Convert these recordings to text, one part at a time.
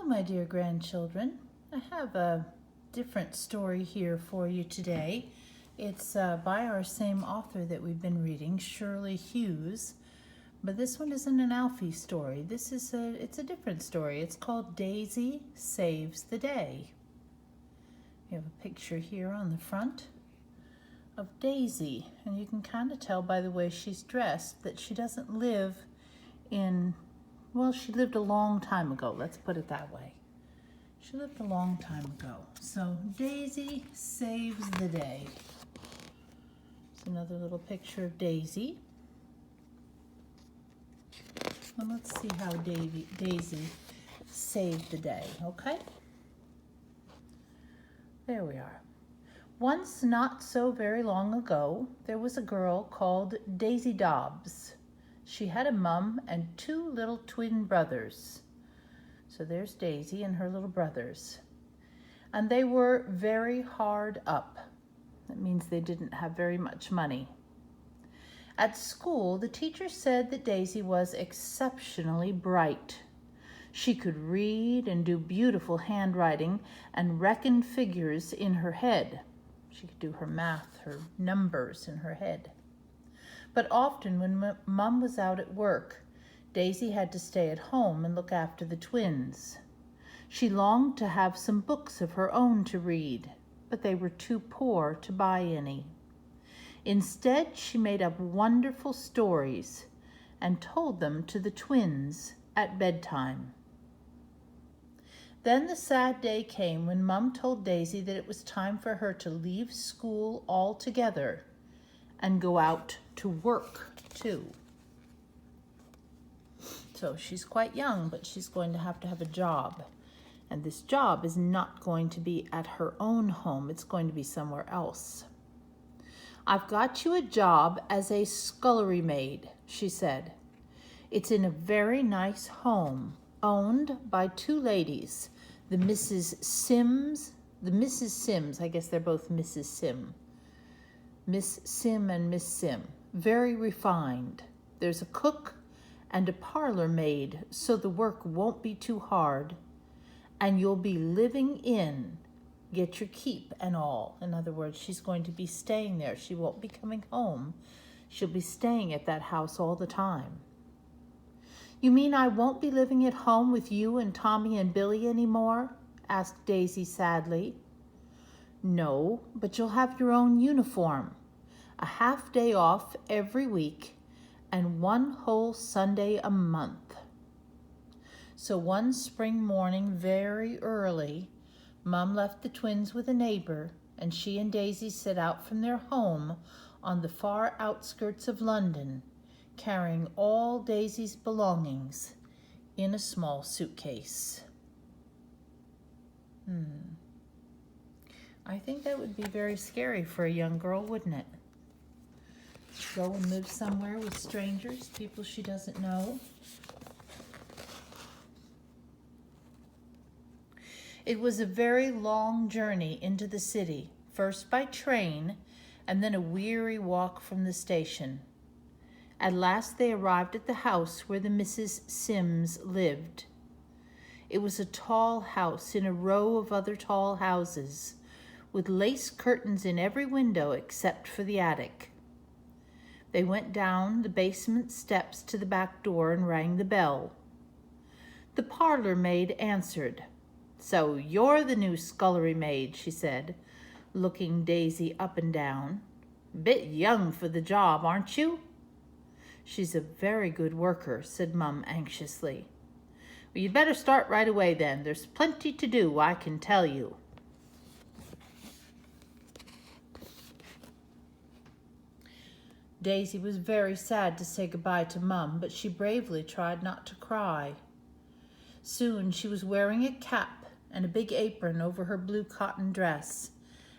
my dear grandchildren. I have a different story here for you today. It's by our same author that we've been reading, Shirley Hughes. But this one isn't an Alfie story. It's a different story. It's called Daisy Saves the Day. We have a picture here on the front of Daisy, and you can kind of tell by the way she's dressed that she doesn't live in, well, she lived a long time ago, let's put it that way. She lived a long time ago. So Daisy saves the day. It's another little picture of Daisy. And let's see how Daisy saved the day, okay? There we are. Once, not so very long ago, there was a girl called Daisy Dobbs. She had a mum and two little twin brothers. So there's Daisy and her little brothers. And they were very hard up. That means they didn't have very much money. At school, the teacher said that Daisy was exceptionally bright. She could read and do beautiful handwriting and reckon figures in her head. She could do her math, her numbers in her head. But often when Mum was out at work, Daisy had to stay at home and look after the twins. She longed to have some books of her own to read, but they were too poor to buy any. Instead, she made up wonderful stories and told them to the twins at bedtime. Then the sad day came when Mum told Daisy that it was time for her to leave school altogether and go out to work too. So she's quite young, but she's going to have a job. And this job is not going to be at her own home. It's going to be somewhere else. I've got you a job as a scullery maid, she said. It's in a very nice home, owned by two ladies, the Mrs. Sims, I guess they're both Mrs. Sim. Miss Sim and Miss Sim, very refined. There's a cook and a parlor maid, so the work won't be too hard. And you'll be living in, get your keep and all. In other words, she's going to be staying there. She won't be coming home. She'll be staying at that house all the time. You mean I won't be living at home with you and Tommy and Billy anymore? Asked Daisy sadly. No, but you'll have your own uniform, a half day off every week, and one whole Sunday a month. So one spring morning, very early, Mum left the twins with a neighbor, and she and Daisy set out from their home on the far outskirts of London, carrying all Daisy's belongings in a small suitcase. I think that would be very scary for a young girl, wouldn't it? Go and live somewhere with strangers, people she doesn't know. It was a very long journey into the city, first by train and then a weary walk from the station. At last they arrived at the house where the Mrs. Sims lived. It was a tall house in a row of other tall houses, with lace curtains in every window except for the attic. They went down the basement steps to the back door and rang the bell. The parlor maid answered. So you're the new scullery maid, she said, looking Daisy up and down. Bit young for the job, aren't you? She's a very good worker, said Mum anxiously. Well, you'd better start right away then. There's plenty to do, I can tell you. Daisy was very sad to say goodbye to Mum, but she bravely tried not to cry. Soon she was wearing a cap and a big apron over her blue cotton dress,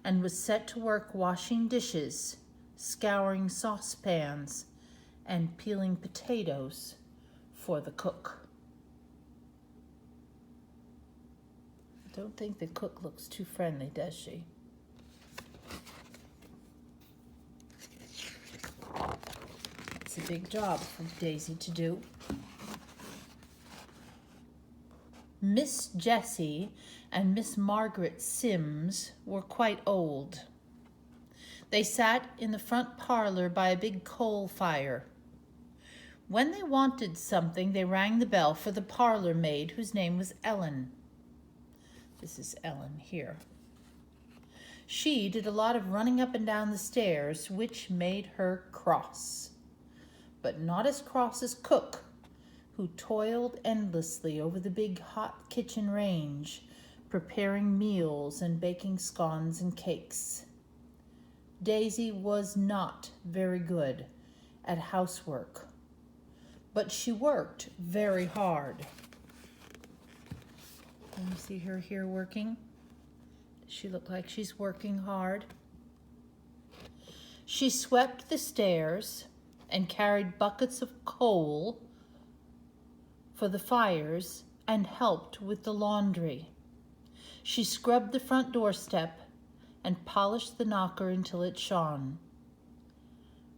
and was set to work washing dishes, scouring saucepans, and peeling potatoes for the cook. I don't think the cook looks too friendly, does she? It's a big job for Daisy to do. Miss Jessie and Miss Margaret Sims were quite old. They sat in the front parlor by a big coal fire. When they wanted something, they rang the bell for the parlor maid, whose name was Ellen. This is Ellen here. She did a lot of running up and down the stairs, which made her cross. But not as cross as Cook, who toiled endlessly over the big hot kitchen range, preparing meals and baking scones and cakes. Daisy was not very good at housework, but she worked very hard. Can you see her here working? Does she look like she's working hard? She swept the stairs and carried buckets of coal for the fires and helped with the laundry. She scrubbed the front doorstep and polished the knocker until it shone.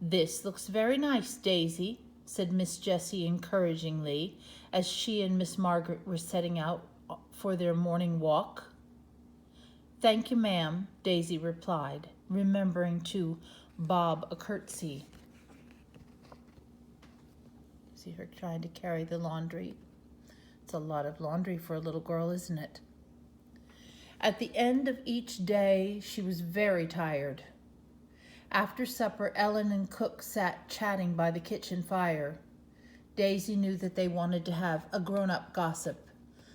"This looks very nice, Daisy," said Miss Jessie encouragingly as she and Miss Margaret were setting out for their morning walk. "Thank you, ma'am," Daisy replied, remembering to bob a curtsy. See her trying to carry the laundry. It's a lot of laundry for a little girl, isn't it? At the end of each day, she was very tired. After supper, Ellen and Cook sat chatting by the kitchen fire. Daisy knew that they wanted to have a grown-up gossip,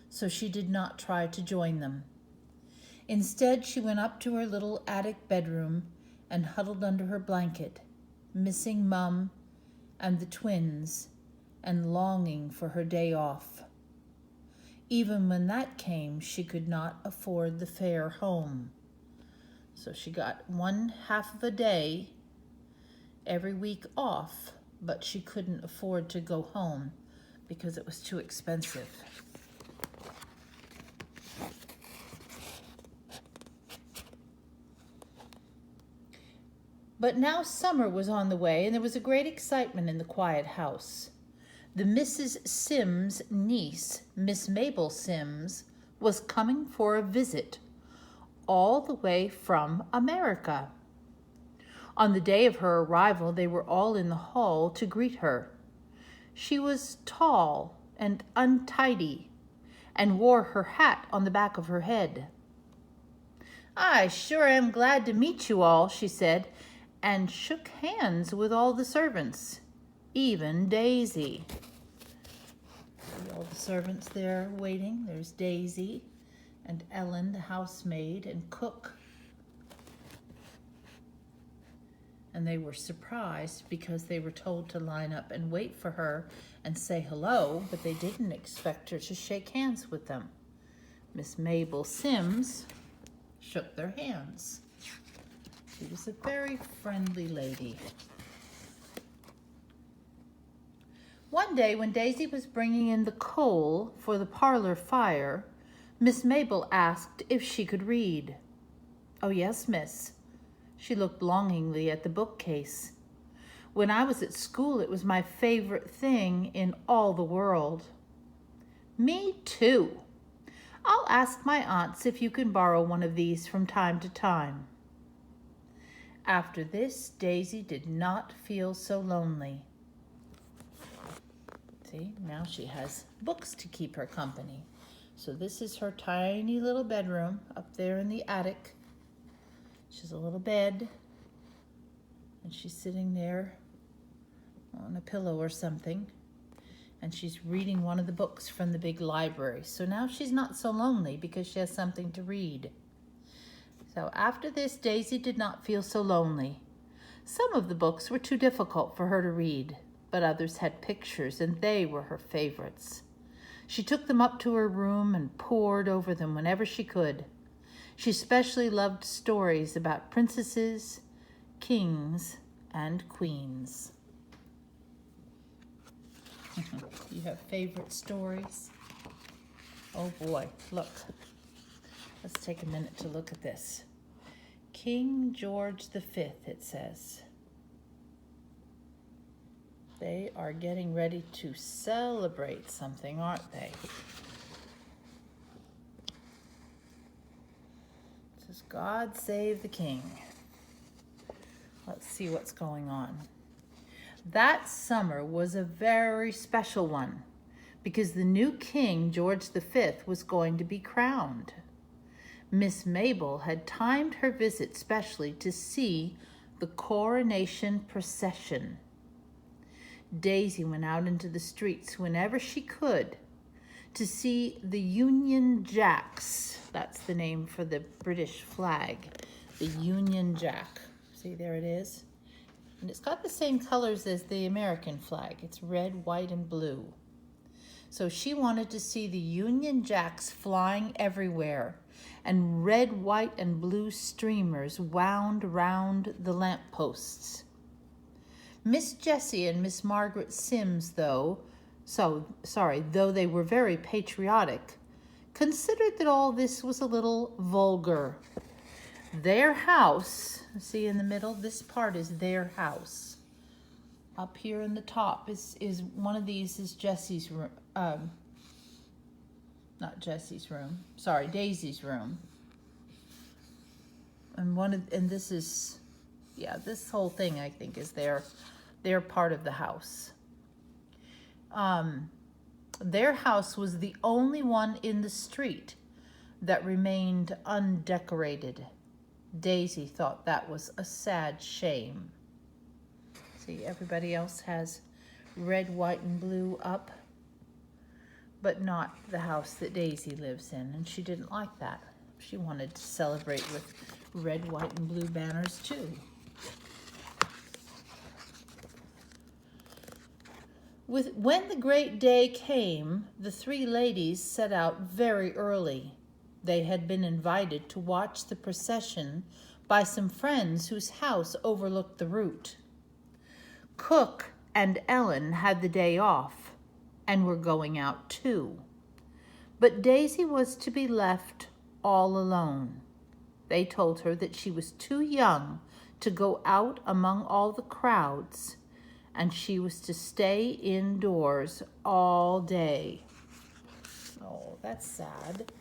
so she did not try to join them. Instead, she went up to her little attic bedroom and huddled under her blanket, missing Mum and the twins and longing for her day off. Even when that came, she could not afford the fare home. So she got one half of a day every week off, but she couldn't afford to go home because it was too expensive. But now summer was on the way, and there was a great excitement in the quiet house. The Mrs. Sims' niece, Miss Mabel Sims, was coming for a visit all the way from America. On the day of her arrival, they were all in the hall to greet her. She was tall and untidy and wore her hat on the back of her head. "I sure am glad to meet you all," she said, and shook hands with all the servants, even Daisy. See all the servants there waiting. There's Daisy and Ellen, the housemaid, and Cook. And they were surprised because they were told to line up and wait for her and say hello, but they didn't expect her to shake hands with them. Miss Mabel Sims shook their hands. She was a very friendly lady. One day when Daisy was bringing in the coal for the parlor fire, Miss Mabel asked if she could read. "Oh, yes, miss." She looked longingly at the bookcase. "When I was at school, it was my favorite thing in all the world." "Me too. I'll ask my aunts if you can borrow one of these from time to time." After this, Daisy did not feel so lonely. See, now she has books to keep her company. So this is her tiny little bedroom up there in the attic. She has a little bed, and she's sitting there on a pillow or something, and she's reading one of the books from the big library. So now she's not so lonely because she has something to read. So after this, Daisy did not feel so lonely. Some of the books were too difficult for her to read, but others had pictures, and they were her favorites. She took them up to her room and pored over them whenever she could. She especially loved stories about princesses, kings, and queens. You have favorite stories? Oh boy, look. Let's take a minute to look at this. King George V, it says. They are getting ready to celebrate something, aren't they? says, God save the king. Let's see what's going on. That summer was a very special one because the new king, George V, was going to be crowned. Miss Mabel had timed her visit specially to see the coronation procession. Daisy went out into the streets whenever she could to see the Union Jacks. That's the name for the British flag, the Union Jack. See, there it is. And it's got the same colors as the American flag. It's red, white, and blue. So she wanted to see the Union Jacks flying everywhere, and red, white, and blue streamers wound round the lampposts. Miss Jessie and Miss Margaret Sims, though they were very patriotic, considered that all this was a little vulgar. Their house, see in the middle, this part is their house. Up here in the top is one of these is Jessie's room, not Jessie's room, sorry, Daisy's room. And this is, yeah, this whole thing I think is their part of the house. Their house was the only one in the street that remained undecorated. Daisy thought that was a sad shame. See, everybody else has red, white, and blue up, but not the house that Daisy lives in, and she didn't like that. She wanted to celebrate with red, white, and blue banners too. When the great day came, the three ladies set out very early. They had been invited to watch the procession by some friends whose house overlooked the route. Cook and Ellen had the day off and were going out too. But Daisy was to be left all alone. They told her that she was too young to go out among all the crowds, and she was to stay indoors all day. Oh, that's sad.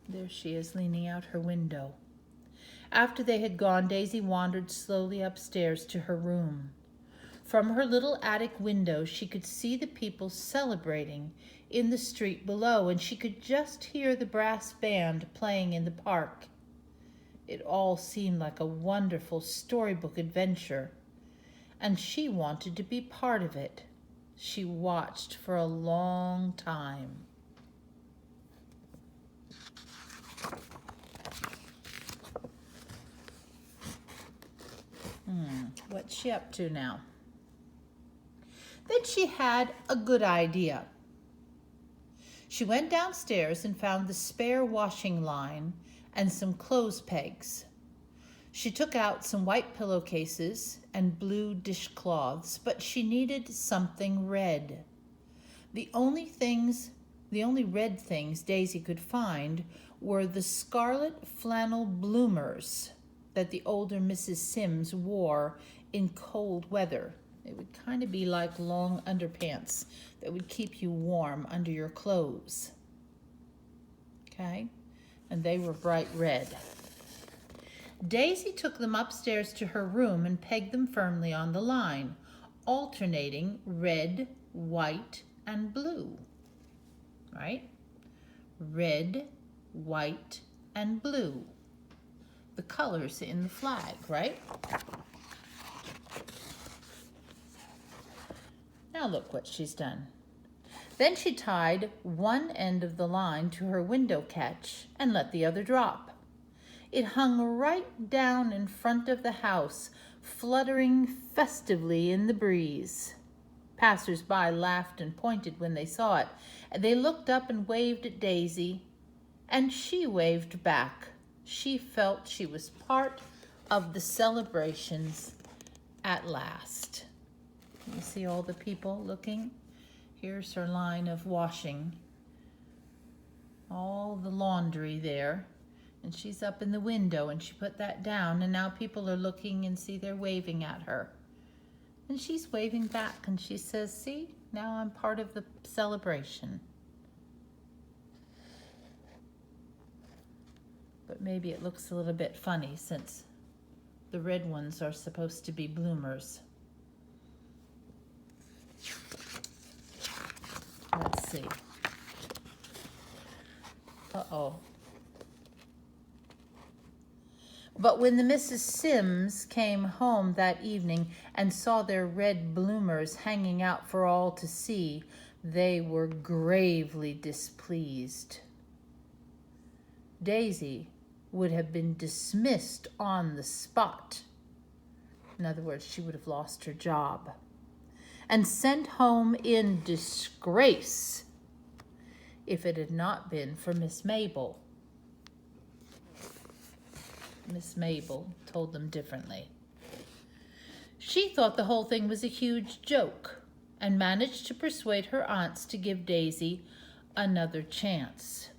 There she is, leaning out her window. After they had gone, Daisy wandered slowly upstairs to her room. From her little attic window, she could see the people celebrating in the street below, and she could just hear the brass band playing in the park. It all seemed like a wonderful storybook adventure, and she wanted to be part of it. She watched for a long time. What's she up to now? Then she had a good idea. She went downstairs and found the spare washing line and some clothes pegs. She took out some white pillowcases and blue dishcloths, but she needed something red. The only red things Daisy could find were the scarlet flannel bloomers that the older Mrs. Sims wore in cold weather. It would kind of be like long underpants that would keep you warm under your clothes. Okay? And they were bright red. Daisy took them upstairs to her room and pegged them firmly on the line, alternating red, white, and blue. Right? Red, white, and blue. The colors in the flag, right? Now look what she's done. Then she tied one end of the line to her window catch and let the other drop. It hung right down in front of the house, fluttering festively in the breeze. Passers-by laughed and pointed when they saw it. They looked up and waved at Daisy, and she waved back. She felt she was part of the celebrations at last. You see all the people looking? Here's her line of washing. All the laundry there. And she's up in the window and she put that down, and now people are looking and see they're waving at her. And she's waving back and she says, see, now I'm part of the celebration. But But maybe it looks a little bit funny since the red ones are supposed to be bloomers. Let's see. Uh-oh. But when the Mrs. Sims came home that evening and saw their red bloomers hanging out for all to see, they were gravely displeased. Daisy would have been dismissed on the spot. In other words, she would have lost her job and sent home in disgrace if it had not been for Miss Mabel. Miss Mabel told them differently. She thought the whole thing was a huge joke and managed to persuade her aunts to give Daisy another chance.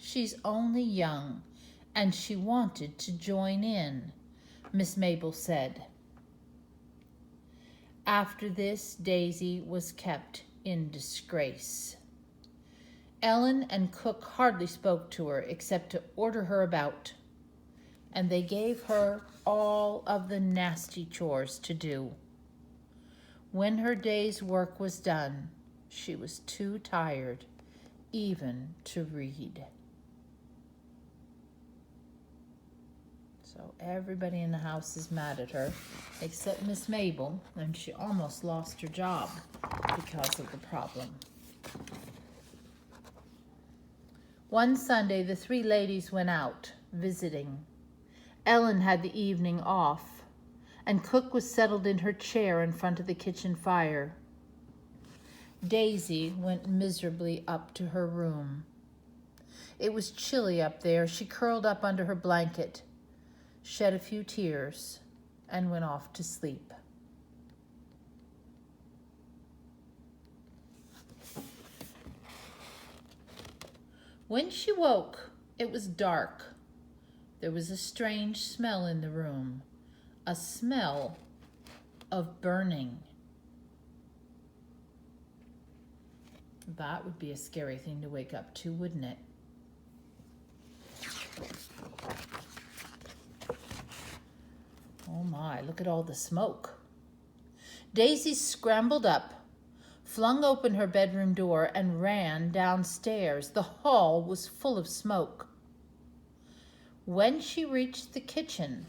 She's only young and she wanted to join in, Miss Mabel said. After this, Daisy was kept in disgrace. Ellen and Cook hardly spoke to her except to order her about, and they gave her all of the nasty chores to do. When her day's work was done, she was too tired even to read. So everybody in the house is mad at her, except Miss Mabel, and she almost lost her job because of the problem. One Sunday, the three ladies went out visiting. Ellen had the evening off, and Cook was settled in her chair in front of the kitchen fire. Daisy went miserably up to her room. It was chilly up there. She curled up under her blanket, shed a few tears, and went off to sleep. When she woke, it was dark. There was a strange smell in the room, a smell of burning. That would be a scary thing to wake up to, wouldn't it? Oh my, look at all the smoke. Daisy scrambled up, flung open her bedroom door, and ran downstairs. The hall was full of smoke. When she reached the kitchen,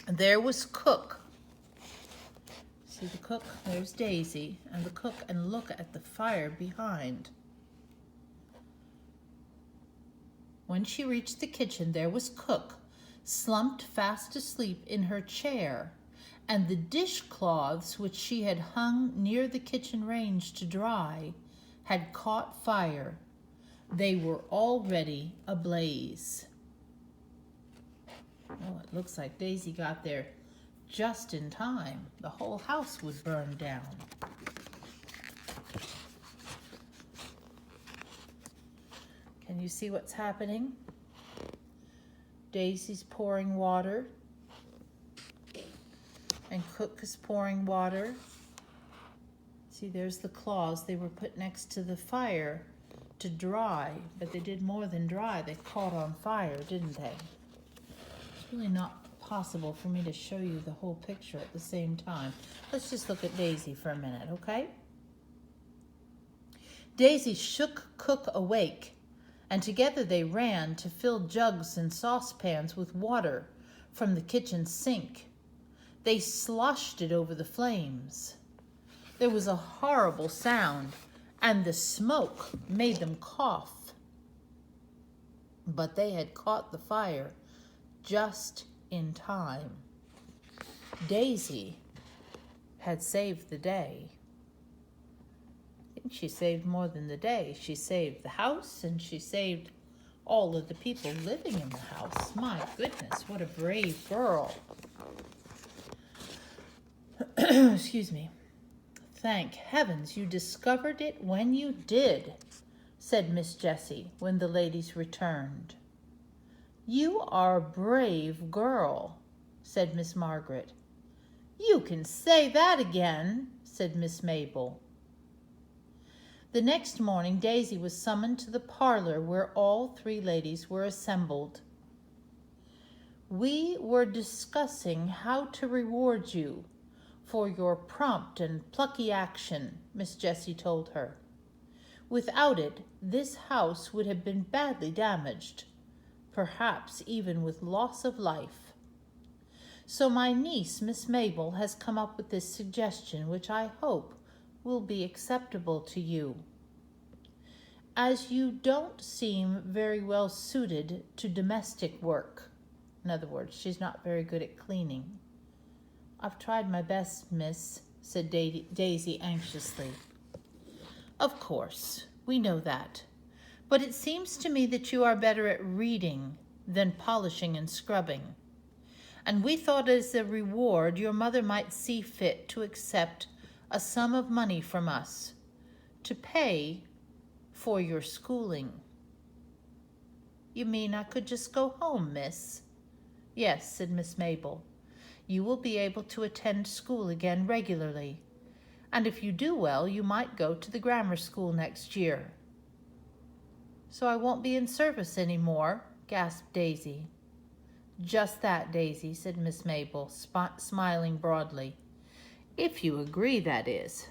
there was Cook. See the cook? There's Daisy and the cook, and look at the fire behind. When she reached the kitchen, there was Cook, slumped fast asleep in her chair, and the dishcloths which she had hung near the kitchen range to dry had caught fire. They were already ablaze. Oh, it looks like Daisy got there just in time. The whole house would burn down. Can you see what's happening? Daisy's pouring water, and Cook is pouring water. See, there's the claws. They were put next to the fire to dry, but they did more than dry. They caught on fire, didn't they? It's really not possible for me to show you the whole picture at the same time. Let's just look at Daisy for a minute, okay? Daisy shook Cook awake, and together they ran to fill jugs and saucepans with water from the kitchen sink. They sloshed it over the flames. There was a horrible sound, and the smoke made them cough. But they had caught the fire just in time. Daisy had saved the day. I think she saved more than the day. She saved the house, and she saved all of the people living in the house. My goodness, what a brave girl. Excuse me. Thank heavens you discovered it when you did, said Miss Jessie when the ladies returned. You are a brave girl, said Miss Margaret. You can say that again, said Miss Mabel. The next morning, Daisy was summoned to the parlor where all three ladies were assembled. "We were discussing how to reward you for your prompt and plucky action," Miss Jessie told her. "Without it, this house would have been badly damaged, perhaps even with loss of life. So my niece, Miss Mabel, has come up with this suggestion, which I hope will be acceptable to you. As you don't seem very well suited to domestic work," in other words, she's not very good at cleaning. "I've tried my best, miss," said Daisy anxiously. "Of course, we know that. But it seems to me that you are better at reading than polishing and scrubbing. And we thought as a reward your mother might see fit to accept a sum of money from us to pay for your schooling." "You mean I could just go home, miss?" "Yes," said Miss Mabel. "You will be able to attend school again regularly, and if you do well, you might go to the grammar school next year." "So I won't be in service any more?" gasped Daisy. "Just that, Daisy," said Miss Mabel, smiling broadly. "If you agree, that is."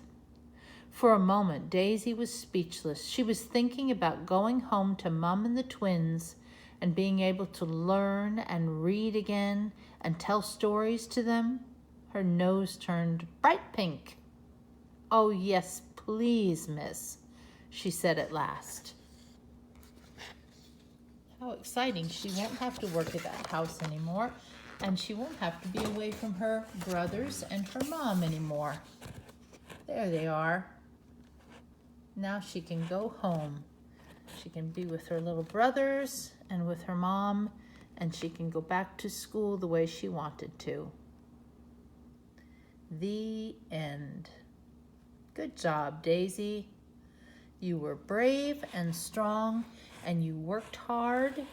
For a moment, Daisy was speechless. She was thinking about going home to Mum and the twins and being able to learn and read again and tell stories to them. Her nose turned bright pink. "Oh, yes, please, miss," she said at last. How exciting. She won't have to work at that house anymore, and she won't have to be away from her brothers and her mom anymore. There they are. Now she can go home. She can be with her little brothers and with her mom, and she can go back to school the way she wanted to. The end. Good job, Daisy. You were brave and strong, and you worked hard.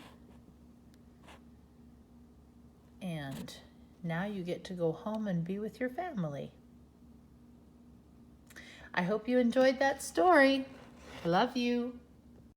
And now you get to go home and be with your family. I hope you enjoyed that story. I love you.